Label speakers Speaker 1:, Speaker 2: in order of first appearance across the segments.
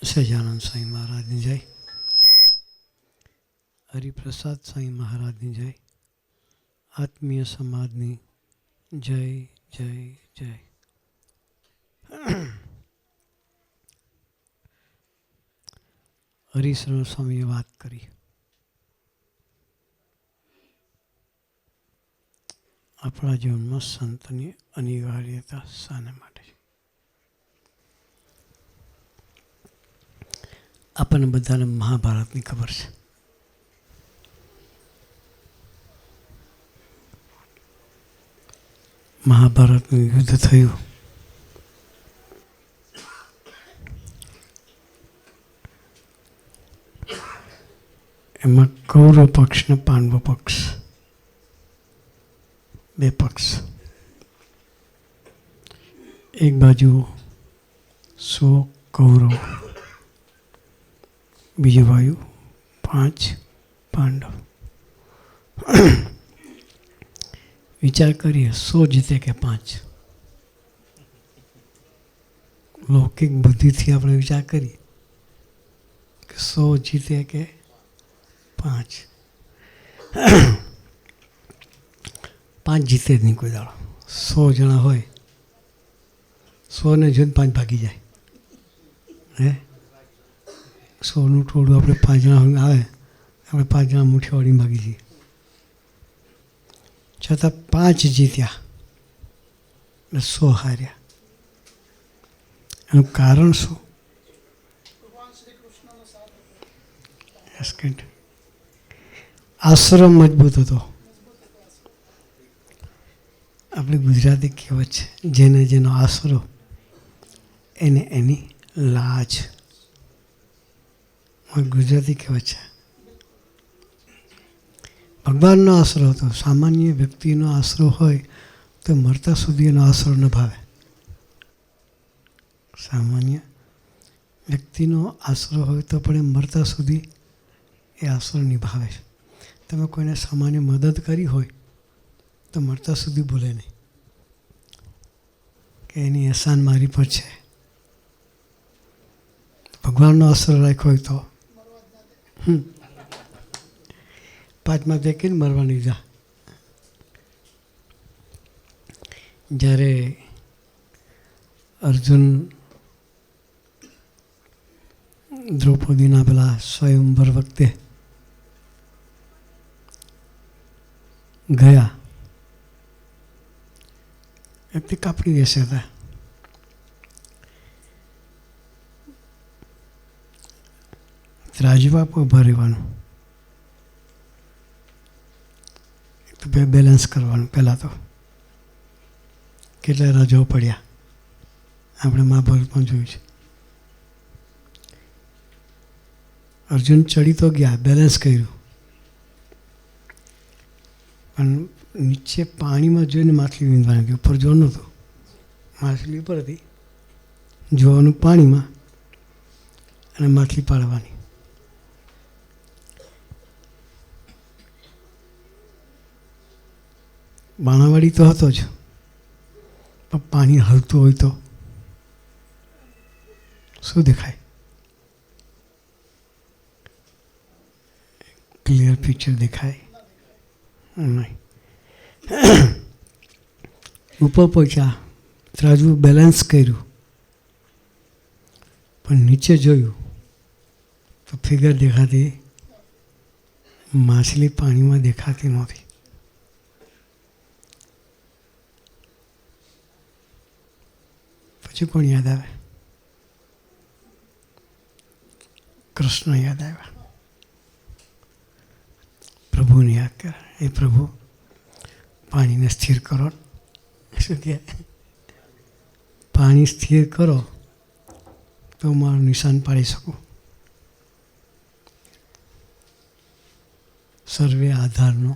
Speaker 1: સહજાનંદ સ્વામી મહારાજની જય. હરિપ્રસાદ સ્વામી મહારાજની જય. આત્મીય સમાજની જય જય જય. હરિશરણ સ્વામીએ વાત કરી. આપણા જીવનમાં સંતની અનિવાર્યતા શાના માટે છે? આપણને બધાને મહાભારતની ખબર છે. મહાભારતનું યુદ્ધ થયું. એમાં કૌરવ પક્ષ ને પાંડવ પક્ષ બે પક્ષ. એક બાજુ 100 કૌરવ, બીજી બાજુ 5 પાંડવ. વિચાર કરીએ, 100 જીતે કે 5? લૌકિક બુદ્ધિથી આપણે વિચાર કરીએ કે 100 જીતે કે 5? 5 જીતે જ નહીં કોઈ દાડો. 100 જણા હોય, 100 ને જોઈને 5 ભાગી જાય. હે 100નું ટોળું આપણે 5 જણા આવે, આપણે 5 જણા મુઠ્ઠી વાળીને ભાગી જઈએ. છતાં 5 જીત્યા અને 100 હાર્યા. એનું કારણ શું? આશ્રમ મજબૂત હતો. આપણી ગુજરાતી કહેવત છે, જેને જેનો આશરો એને એની લાજ. ગુજરાતી કહેવત છે. ભગવાનનો આશરો હતો. સામાન્ય વ્યક્તિનો આશરો હોય તો મરતા સુધી એનો આશરો ન ભાવે. સામાન્ય વ્યક્તિનો આશરો હોય તો પણ એ મરતા સુધી એ આશરો નિભાવે છે. તમે કોઈને સામાન્ય મદદ કરી હોય તો મરતા સુધી ભૂલે નહીં કે એની અહેસાન મારી પર છે. ભગવાનનો આશરો રાખ્યો હોય તો 5માં દેખીને મરવાની જા. જ્યારે અર્જુન દ્રૌપદીના પેલા સ્વયંવર વખતે ગયા, વ્યક્તિ કાપડી બેસ્યા હતા. રાજવાપ ઉભા રહેવાનું, બેલેન્સ કરવાનું. પહેલાં તો કેટલા રાજાઓ પડ્યા આપણે મહાભારતમાં જોયું છે. અર્જુન ચડી તો ગયા, બેલેન્સ કર્યું, પણ નીચે પાણીમાં જોઈને માછલી વીંધવાની હતી. ઉપર જોર નહોતું, માછલી ઉપર હતી, જોવાનું પાણીમાં અને માછલી પાડવાની. બાણાવાડી તો હતો જ, પણ પાણી હલતું હોય તો શું દેખાય? ક્લિયર પિક્ચર દેખાય નહીં. ઉપર પહોંચ્યા, ત્રાજવું બેલેન્સ કર્યું, પણ નીચે જોયું તો ફિગર દેખાતી, માછલી પાણીમાં દેખાતી નહોતી. પછી કોણ યાદ આવે? કૃષ્ણ યાદ આવ્યા. પ્રભુને યાદ કરે. એ પ્રભુ, પાણીને સ્થિર કરો. શું કહે? પાણી સ્થિર કરો તો મારું નિશાન પાડી શકું. સર્વે આધારનો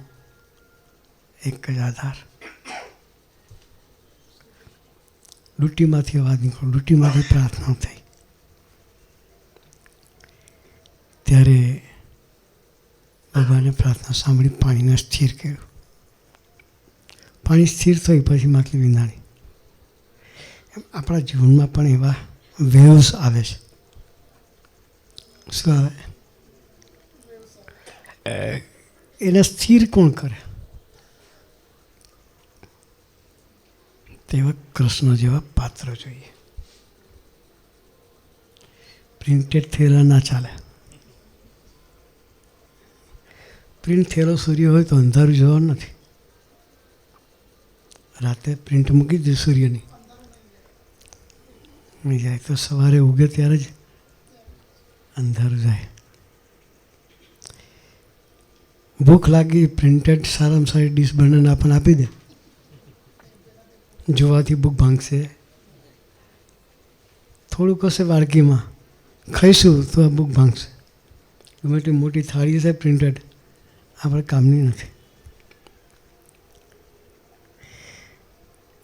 Speaker 1: એક જ આધાર. ડૂટીમાંથી અવાજ નીકળ્યો, ડૂટીમાંથી પ્રાર્થના થઈ. ત્યારે ભગવાને પ્રાર્થના સાંભળી, પાણીને સ્થિર કર્યું. પાણી સ્થિર થયું પછી માછલી વિંધાણી. આપણા જીવનમાં પણ એવા વેવ્સ આવે છે. શું આવે? એને સ્થિર કોણ કરે? તેવા કૃષ્ણ જેવા પાત્ર જોઈએ. પ્રિન્ટેડ થયેલા ના ચાલે. પ્રિન્ટ થયેલો સૂર્ય હોય તો અંધારું જોવાનું નથી. રાતે પ્રિન્ટ મૂકી દે સૂર્યની, જાય તો સવારે ઉગે ત્યારે જ અંધારું જાય. ભૂખ લાગી, પ્રિન્ટેડ સારામાં સારી ડીશ બનાવીને આપણને આપી દે, જોવાથી ભૂખ ભાંગશે. થોડુંક હશે વાડકીમાં, ખાઈશું તો આ ભૂખ ભાંગશે. ગમે તે મોટી થાળી છે પ્રિન્ટેડ, આપણે કામની નથી.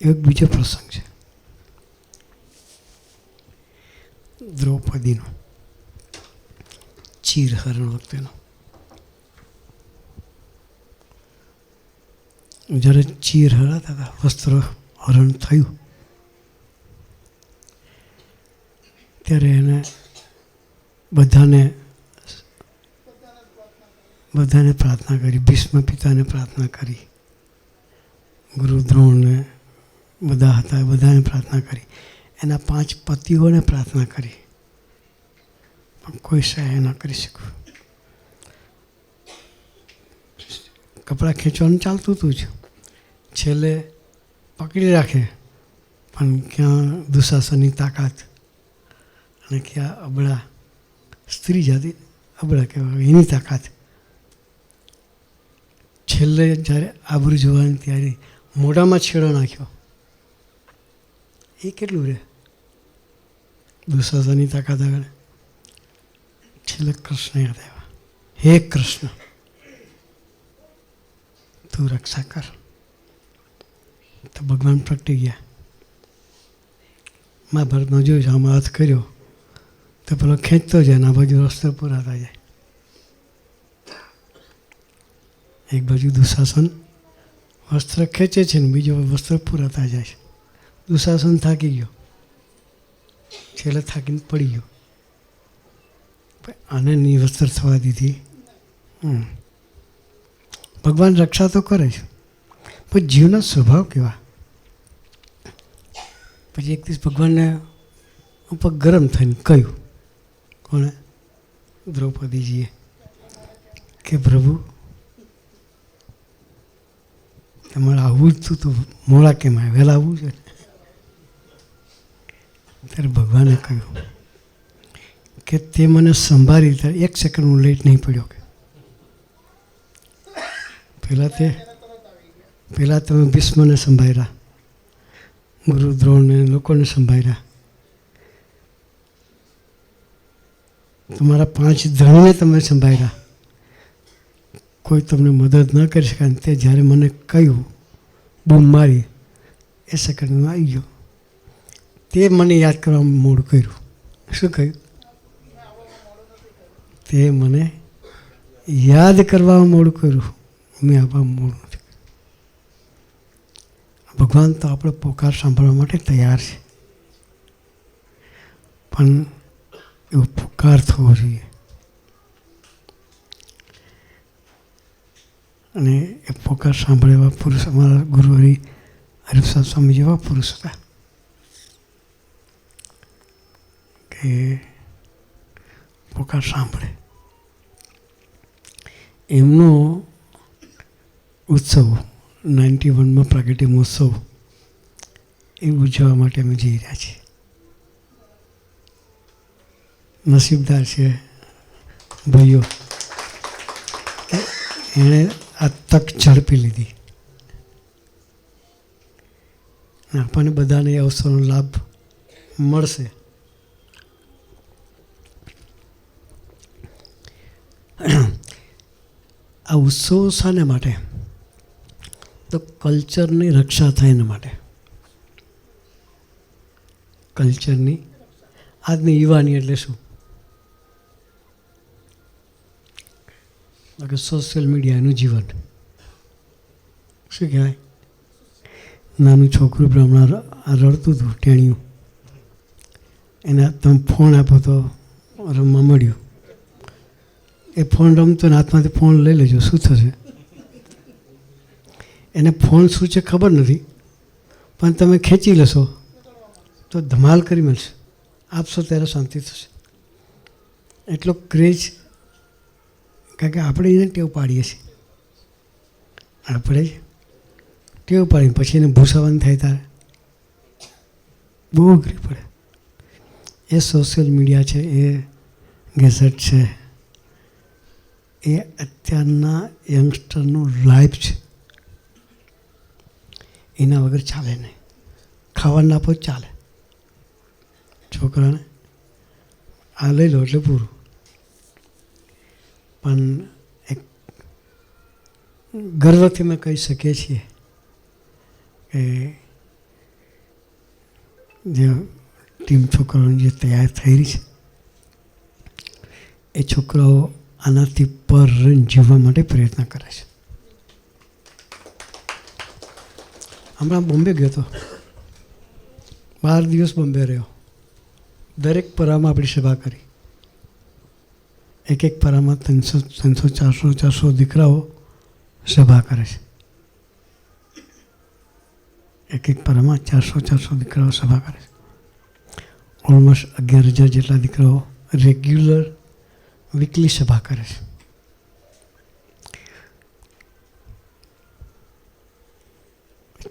Speaker 1: એક બીજો પ્રસંગ છે દ્રૌપદીનો, ચીરહરણ વખતેનો. જ્યારે ચીર હરાતા હતા, વસ્ત્ર હરણ થયું, ત્યારે એને બધાને પ્રાર્થના કરી. ભીષ્મ પિતાને પ્રાર્થના કરી, ગુરુ દ્રોણને બધા હતા, બધાને પ્રાર્થના કરી. એના 5 પતિઓને પ્રાર્થના કરી, પણ કોઈ સહાય ન કરી શક્યું. કપડાં ખેંચવાનું ચાલતું હતું જ, છેલ્લે પકડી રાખે, પણ ક્યાં દુશાસનની તાકાત અને ક્યાં અબળા, સ્ત્રી જાતિ અબળા કહેવાય, એની તાકાત. છેલ્લે જ્યારે આબરૂ જોવાની ત્યારે મોઢામાં છેડો નાખ્યો. એ કેટલું રહે દુશાસનની તાકાત આગળ? છેલ્લે કૃષ્ણ યાદ આવ્યા. હે કૃષ્ણ, તું રક્ષા કર. તો ભગવાન પ્રગટી ગયા. મહાભારતમાં જોયું છે, આમાં હાથ કર્યો તો પેલો ખેંચતો જાય, આ બાજુ વસ્ત્ર પૂરાતા જાય. એક બાજુ દુશાસન વસ્ત્ર ખેંચે છે ને બીજો વસ્ત્ર પૂરાતા જાય છે. દુશાસન થાકી ગયો, છેલ્લે થાકીને પડી ગયો. આને નિવસ્ત્ર થવા દીધી. ભગવાન રક્ષા તો કરે છે, પણ જીવનો સ્વભાવ કેવા. પછી એક દિવસ ભગવાનને ઉપર ગરમ થઈને કહ્યું, કોણે? દ્રૌપદીજીએ, કે પ્રભુ તમારે આવવું જ તું મોડા કેમ આવે? વહેલા આવવું છે. ત્યારે ભગવાને કહ્યું કે તે મને સંભાળી, ત્યારે 1 સેકન્ડ હું લેટ નહીં પડ્યો. કે પહેલાં તમે ભીષ્મને સંભાળ્યા, ગુરુ દ્રોણને લોકોને સંભાળ્યા, તમારા 5 ધણીને તમે સંભાળ્યા, કોઈ તમને મદદ ન કરી શકે. તે જ્યારે મને કહ્યું, બૂમ મારી, એ સેકન્ડમાં આવી ગયો. તે મને યાદ કરવામાં મોડું કર્યું. શું કહ્યું? તે મને યાદ કરવામાં મોડું કર્યું, મેં આપવામાં મોડું નથી. ભગવાન તો આપણો પોકાર સાંભળવા માટે તૈયાર છે, પણ એવો પોકાર થવો જોઈએ. અને એ પોકાર સાંભળે એવા પુરુષ અમારા ગુરુ હરિપ્રસાદ સ્વામી જેવા પુરુષ હતા કે પોકાર સાંભળે. એમનો ઉત્સવ 91માં પ્રાગટ્ય મહોત્સવ એ ઉજવવા માટે અમે જઈ રહ્યા છીએ. નસીબદાર છે ભાઈઓ, એણે આ તક ઝડપી લીધી. આપણને બધાને એ અવસરનો લાભ મળશે. આ ઉત્સવો શાને માટે? તો કલ્ચરની રક્ષા થાય એના માટે. કલ્ચરની, આજની યુવાની એટલે શું? કે સોશિયલ મીડિયાનું જીવન. શું કહેવાય? નાનું છોકરું હમણાં રડતું હતું, ટેણિયું, એને તમે ફોન આપો તો રમવા મળ્યું. એ ફોન રમતો ને હાથમાંથી ફોન લઈ લેજો, શું થશે? એને ફોન શું છે ખબર નથી, પણ તમે ખેંચી લેશો તો ધમાલ કરી મળશે, આપશો ત્યારે શાંતિ થશે. એટલો ક્રેઝ, કારણ કે આપણે એને ટેવ પાડીએ છીએ, આપણે ટેવ પાડીને પછી એને ભૂસાવાનું થાય ત્યારે બહુ અઘરી પડે. એ સોશિયલ મીડિયા છે, એ ગેઝેટ છે, એ અત્યારના યંગસ્ટરનું લાઈફ છે. એના વગર ચાલે નહીં. ખાવાનું આપો ચાલે, છોકરાને આ લઈ લો એટલે પૂરું. પણ એક ગર્વથી અમે કહી શકીએ છીએ કે જે ટીમ છોકરાઓની જે તૈયાર થઈ રહી છે, એ છોકરાઓ આનાથી પર જીવવા માટે પ્રયત્ન કરે છે. હમણાં બોમ્બે ગયો હતો, 12 દિવસ બોમ્બે રહ્યો. દરેક પરામાં આપણી સભા કરી. એક એક પરામાં 300, 400 દીકરાઓ સભા કરે છે. એક એક પરામાં 400 દીકરાઓ સભા કરે છે. ઓલમોસ્ટ 11,000 જેટલા દીકરાઓ રેગ્યુલર વીકલી સભા કરે છે.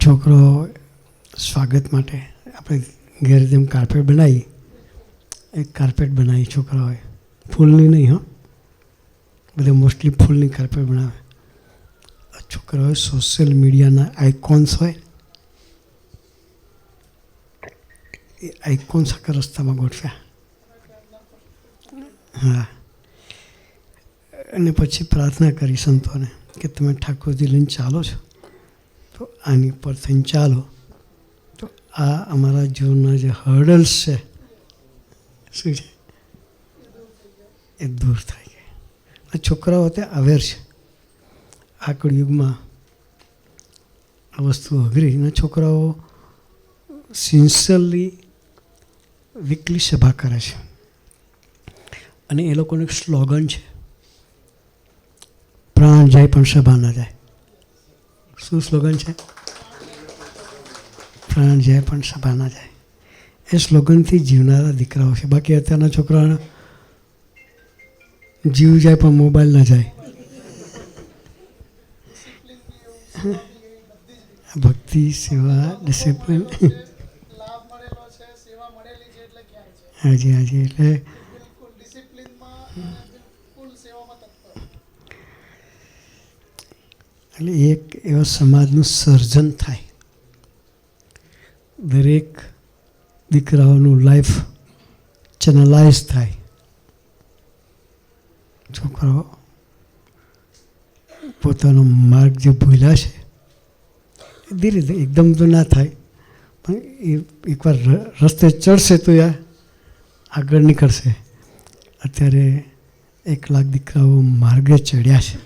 Speaker 1: છોકરો સ્વાગત માટે આપણે ઘેર જેમ કાર્પેટ બનાવી, એક કાર્પેટ બનાવી છોકરાઓએ, ફૂલની નહીં, હો, બધા મોસ્ટલી ફૂલની કાર્પેટ બનાવે. છોકરાઓએ સોશિયલ મીડિયાના આઇકોન્સ હોય, એ આઇકોન્સ આખા રસ્તામાં ગોઠવ્યા. હા, અને પછી પ્રાર્થના કરી સંતોને કે તમે ઠાકોરજી લઈને ચાલો છો તો આની પર થઈને ચાલો, તો આ અમારા જીવનના જે હર્ડલ્સ છે, શું છે, એ દૂર થાય છે. અને છોકરાઓ અત્યારે અવેર છે. આ કળયુગમાં આ વસ્તુ અઘરી, અને છોકરાઓ સિન્સિયરલી વીકલી સભા કરે છે. અને એ લોકોનું એક સ્લોગન છે, પ્રાણ જાય પણ સભા ના જાય. શું સ્લોગન છે? પ્રાણ જાય પણ સભા ના જાય. એ સ્લોગનથી જીવનારા દીકરાઓ છે. બાકી અત્યારના છોકરાઓના જીવ જાય પણ મોબાઈલ ના જાય. ભક્તિ, સેવા, ડિસિપ્લિન, હાજી હાજી, એટલે એક એવા સમાજનું સર્જન થાય. દરેક દીકરાઓનું લાઈફ ચેનલાઇઝ થાય. છોકરાઓ પોતાનો માર્ગ જે ભૂલ્યા છે, ધીરે ધીરે, એકદમ તો ના થાય, પણ એ એકવાર રસ્તે ચડશે તો આગળ નીકળશે. અત્યારે 1 લાખ દીકરાઓ માર્ગે ચડ્યા છે.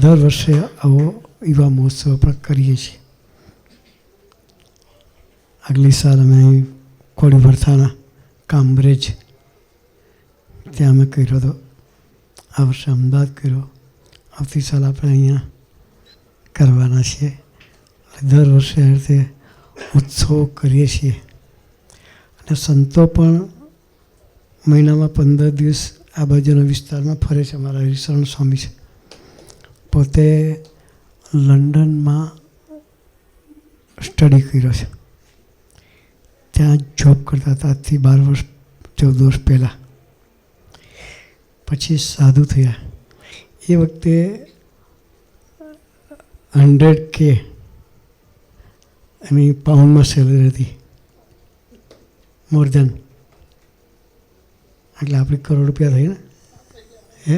Speaker 1: દર વર્ષે આવો યુવા મહોત્સવ આપણે કરીએ છીએ. આગલી સાલ અમે કોડી વરથાના કામબ્રેજ ત્યાં અમે કર્યો હતો. આ વર્ષે અમદાવાદ કર્યો. આવતી સાલ આપણે અહીંયા કરવાના છીએ. દર વર્ષે આ રીતે ઉત્સવો કરીએ છીએ. અને સંતો પણ મહિનામાં 15 દિવસ આ બાજુના વિસ્તારમાં ફરે છે. અમારા હરિશરણ સ્વામી છે, પોતે લંડનમાં સ્ટડી કર્યો છે. ત્યાં જોબ કરતા હતા આજથી 12 વર્ષ 14 વર્ષ પહેલાં. પછી સાધુ થયા. એ વખતે 100K એની પાઉન્ડમાં સેલરી હતી, મોર દેન. એટલે આપણી કરોડ રૂપિયા થઈ ને. હે,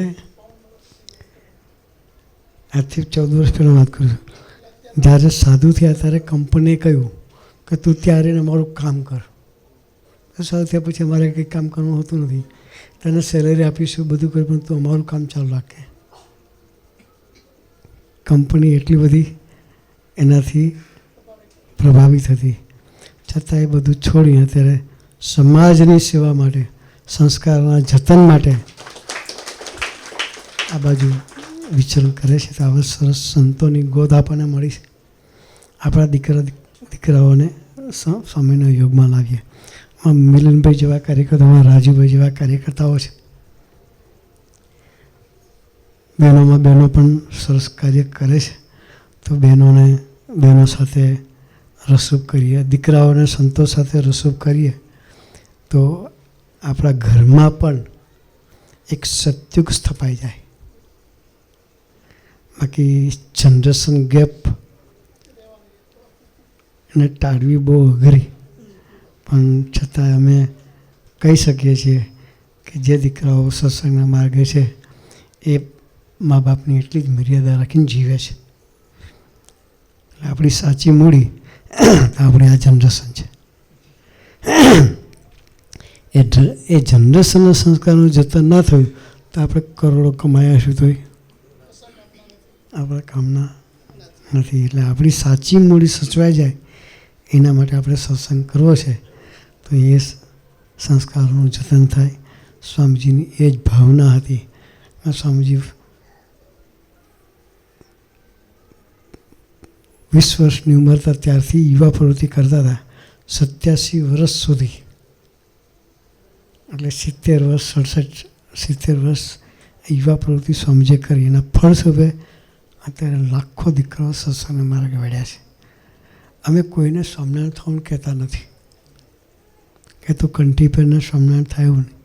Speaker 1: આજથી 14 વર્ષ પહેલાં વાત કરું છું. જ્યારે સાધુ થયા ત્યારે કંપનીએ કહ્યું કે તું ત્યારે અમારું કામ કર. તો સાધુ થયા પછી અમારે કંઈ કામ કરવું હોતું નથી, તને સેલરી આપીશું, બધું કર્યું, પણ તું અમારું કામ ચાલુ રાખે. કંપની એટલી બધી એનાથી પ્રભાવિત હતી, છતાં એ બધું છોડીને અત્યારે સમાજની સેવા માટે, સંસ્કારના જતન માટે આ બાજુ વિચરણ કરે છે. તો આવા સરસ સંતોની ગોદ આપણને મળી છે. આપણા દીકરાઓને સ્વામીના યોગમાં લાવીએ. મિલનભાઈ જેવા કાર્યકર્તાઓ, રાજુભાઈ જેવા કાર્યકર્તાઓ છે. બહેનોમાં બહેનો પણ સરસ કાર્ય કરે છે. તો બહેનો સાથે રસૂપ કરીએ, દીકરાઓને સંતો સાથે રસૂપ કરીએ તો આપણા ઘરમાં પણ એક સત્યુગ સ્થપાઈ જાય. બાકી જનરેશન ગેપ એને ટાળવી બહુ અઘરી, પણ છતાં અમે કહી શકીએ છીએ કે જે દીકરાઓ સત્સંગના માર્ગે છે એ મા બાપની એટલી જ મર્યાદા રાખીને જીવે છે. એટલે આપણી સાચી મૂડી આપણી આ જનરેશન છે. એ જનરેશનના સંસ્કારનું જતન ના થયું તો આપણે કરોડો કમાયા શું તો આપણા કામના નથી. એટલે આપણી સાચી મૂડી સચવાઈ જાય એના માટે આપણે સત્સંગ કરવો છે. તો એ સંસ્કારોનું જતન થાય. સ્વામીજીની એ જ ભાવના હતી. સ્વામીજી 20 વર્ષની ઉંમર હતા ત્યારથી યુવા પ્રવૃત્તિ કરતા હતા, 87 વર્ષ સુધી. એટલે 70 વર્ષ 70 વર્ષ યુવા પ્રવૃત્તિ સ્વામીજીએ કરી. એના ફળ સ્વરૂપે અત્યારે લાખો દીકરાઓ સત્સંગના માર્ગે વળ્યા છે. અમે કોઈને સ્વામિનારાયણ થવાનું કહેતા નથી કે તું કંઠી પહેરને સ્વામિનારાયણ થાય એવું નહીં,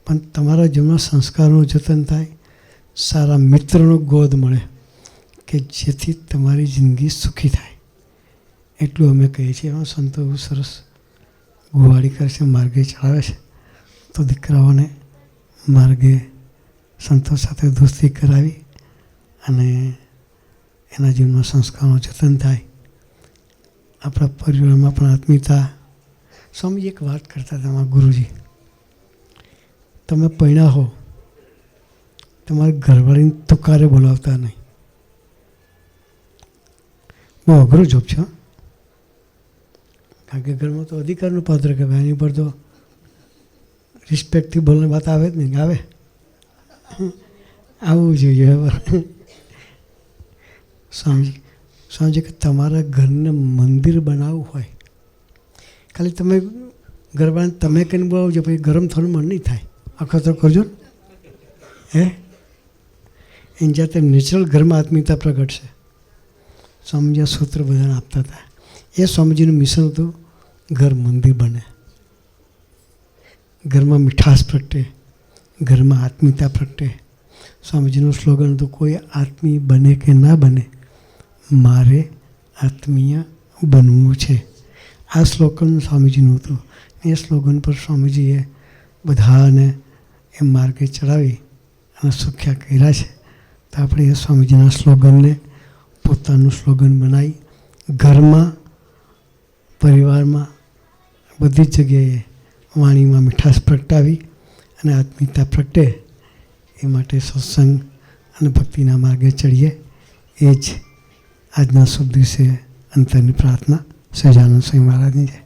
Speaker 1: પણ તમારા જીવનમાં સંસ્કારનું જતન થાય, સારા મિત્રનો ગોદ મળે કે જેથી તમારી જિંદગી સુખી થાય, એટલું અમે કહીએ છીએ. એમાં સંતો એવું સરસ ગુવાડી કરે છે, માર્ગે ચડાવે છે. તો દીકરાઓને માર્ગે સંતો સાથે દોસ્તી કરાવી અને એના જીવનમાં સંસ્કારનું જતન થાય. આપણા પરિવારમાં પણ આત્મીયતા. સ્વામીજી એક વાત કરતા હતા, અમારા ગુરુજી, તમે પૈણા હો, તમારે ઘરવાળીને તુકારે બોલાવતા નહીં. બહુ અઘરો જોબ છે, કારણ કે ઘરમાં તો અધિકારનું પાત્ર કહેવાય, એની પર તો રિસ્પેક્ટથી બોલવાની વાત આવે જ નહીં. આવે આવવું જોઈએ. સ્વામીજી કે તમારા ઘરને મંદિર બનાવવું હોય, ખાલી તમે ઘરવાળાને તમે કહીને બોલાવજો, પછી ગરમ થવાનું મન નહીં થાય. અખતરો કરજો ને એની જાતે નેચરલ ઘરમાં આત્મીયતા પ્રગટશે. સ્વામીજી આ સૂત્ર બધાને આપતા હતા. એ સ્વામીજીનું મિશન હતું ઘર મંદિર બને, ઘરમાં મીઠાશ પ્રગટે, ઘરમાં આત્મીયતા પ્રગટે. સ્વામીજીનું સ્લોગન હતું કોઈ આત્મીય બને કે ના બને, મારે આત્મીય બનવું છે. આ સ્લોગન સ્વામીજીનું હતું. એ સ્લોગન પર સ્વામીજીએ બધાને એ માર્ગે ચડાવી અને સુખ્યા કર્યા છે. તો આપણે એ સ્વામીજીના સ્લોગનને પોતાનું સ્લોગન બનાવી ઘરમાં, પરિવારમાં, બધી જ જગ્યાએ વાણીમાં મીઠાશ પ્રગટાવી અને આત્મીયતા પ્રગટે એ માટે સત્સંગ અને ભક્તિના માર્ગે ચડીએ. એ જ આજના શુભ દિવસે અંતરની પ્રાર્થના. સહજાનંદ સ્વામી મહારાજની જય.